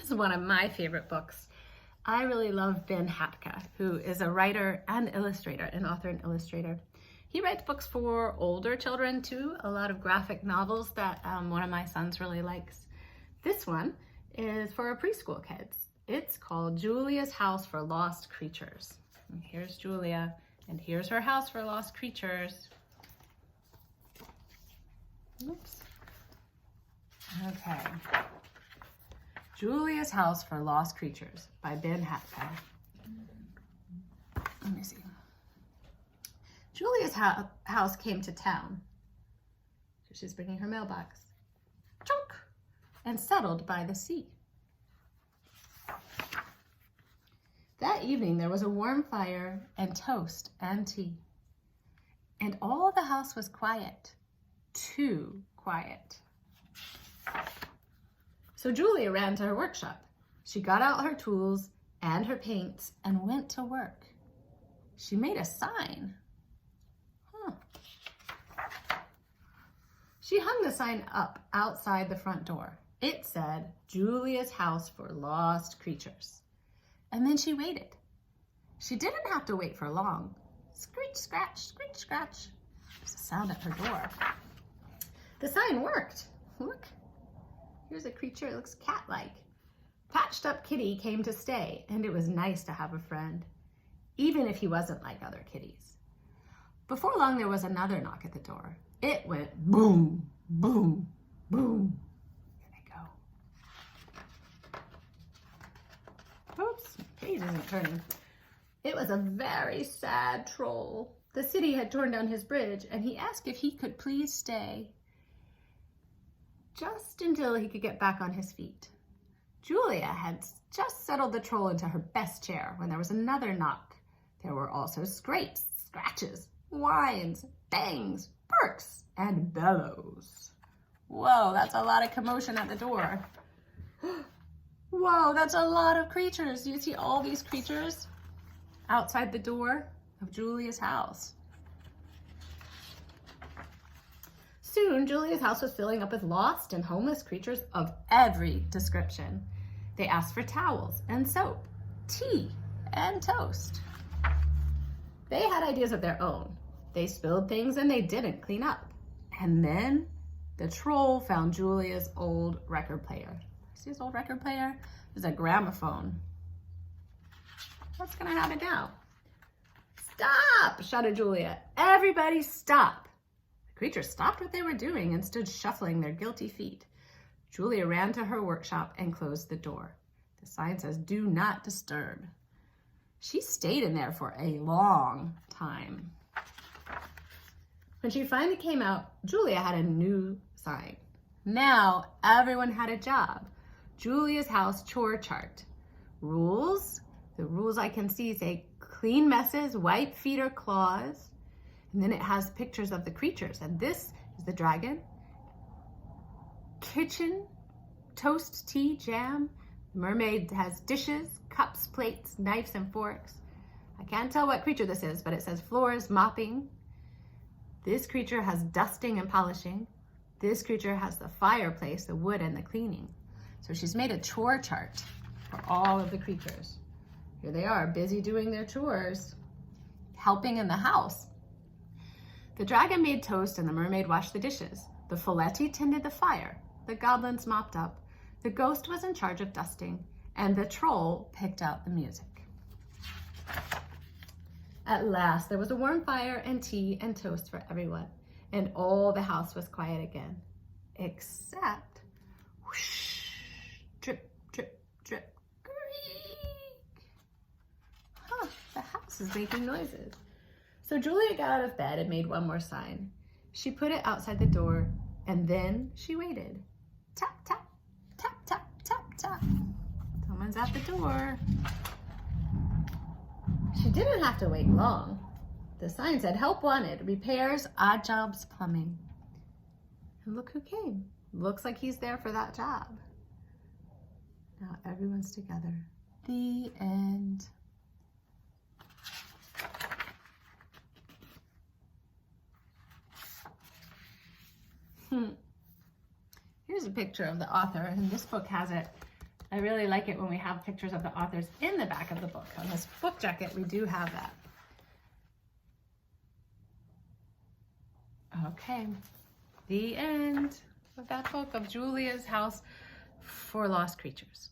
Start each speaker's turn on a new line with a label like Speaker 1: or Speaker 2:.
Speaker 1: This is one of my favorite books. I really love Ben Hatka, who is a writer and illustrator, an author and illustrator. He writes books for older children too, a lot of graphic novels that one of my sons really likes. This one is for preschool kids. It's called Julia's House for Lost Creatures. And here's Julia, and here's her house for lost creatures. Oops. Okay. Julia's House for Lost Creatures by Ben Hatka. Let me see. Julia's house came to town. So she's bringing her mailbox. Chunk! And settled by the sea. That evening there was a warm fire and toast and tea. And all the house was quiet. Too quiet. So Julia ran to her workshop. She got out her tools and her paints and went to work. She made a sign. She hung the sign up outside the front door. It said, Julia's House for Lost Creatures. And then she waited. She didn't have to wait for long. Screech, scratch, screech, scratch. There's a sound at her door. The sign worked. Look. Here's a creature that looks cat-like. Patched up kitty came to stay, and it was nice to have a friend, even if he wasn't like other kitties. Before long, there was another knock at the door. It went boom, boom, boom. Here they go. Oops, page isn't turning. It was a very sad troll. The city had torn down his bridge, and he asked if he could please stay. Just until he could get back on his feet. Julia had just settled the troll into her best chair when there was another knock. There were also scrapes, scratches, whines, bangs, barks, and bellows. Whoa, that's a lot of commotion at the door. Whoa, that's a lot of creatures. Do you see all these creatures outside the door of Julia's house? Soon, Julia's house was filling up with lost and homeless creatures of every description. They asked for towels and soap, tea, and toast. They had ideas of their own. They spilled things and they didn't clean up. And then the troll found Julia's old record player. See his old record player? There's a gramophone. What's gonna happen now? Stop, shouted Julia. Everybody stop. Creatures stopped what they were doing and stood shuffling their guilty feet. Julia ran to her workshop and closed the door. The sign says, do not disturb. She stayed in there for a long time. When she finally came out, Julia had a new sign. Now everyone had a job. Julia's house chore chart. Rules. The rules I can see say clean messes, wipe feet or claws. And then it has pictures of the creatures. And this is the dragon. Kitchen, toast, tea, jam. The mermaid has dishes, cups, plates, knives, and forks. I can't tell what creature this is, but it says floors, mopping. This creature has dusting and polishing. This creature has the fireplace, the wood, and the cleaning. So she's made a chore chart for all of the creatures. Here they are, busy doing their chores, helping in the house. The dragon made toast and the mermaid washed the dishes. The Folletti tended the fire. The goblins mopped up. The ghost was in charge of dusting. And the troll picked out the music. At last, there was a warm fire and tea and toast for everyone. And all the house was quiet again. Except, whoosh, drip, drip, drip, creak. Huh, the house is making noises. So Julia got out of bed and made one more sign. She put it outside the door, and then she waited. Tap, tap, tap, tap, tap, tap. Someone's at the door. She didn't have to wait long. The sign said, help wanted, repairs, odd jobs, plumbing. And look who came. Looks like he's there for that job. Now everyone's together. The end. Here's a picture of the author, and this book has it I really like it when we have pictures of the authors in the back of the book. On this book jacket, we do have that. Okay, the end of that book of Julia's House for Lost Creatures.